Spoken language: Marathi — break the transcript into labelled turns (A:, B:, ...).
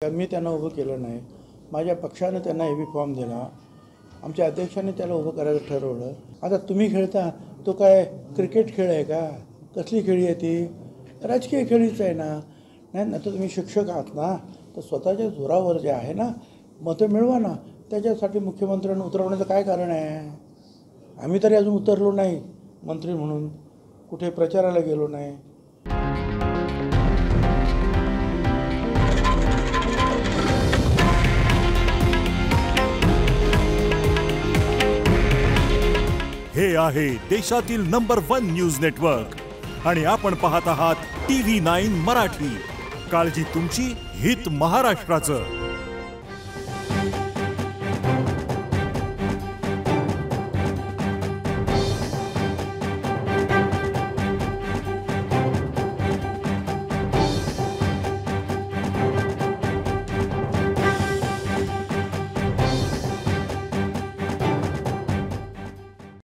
A: मी त्यांना उभं केलं नाही, माझ्या पक्षाने त्यांना एबी फॉर्म दिला, आमच्या अध्यक्षाने त्याला उभं करायचं ठरवलं. आता तुम्ही खेळता तो काय क्रिकेट खेळ आहे का? कसली खेळी आहे ती? राजकीय खेळीच आहे ना. नाही ना, तर तुम्ही शिक्षक आहात ना, तर स्वतःच्या जोरावर जे आहे ना मतं मिळवा ना. त्याच्यासाठी मुख्यमंत्र्यांना उतरवण्याचं काय कारण आहे? आम्ही तरी अजून उतरलो नाही मंत्री म्हणून, कुठे प्रचाराला गेलो नाही.
B: हे आहे देशातील नंबर 1 न्यूज नेटवर्क आणि आपण पाहत आहात TV9 मराठी. काळजी तुमची, हित महाराष्ट्राचं.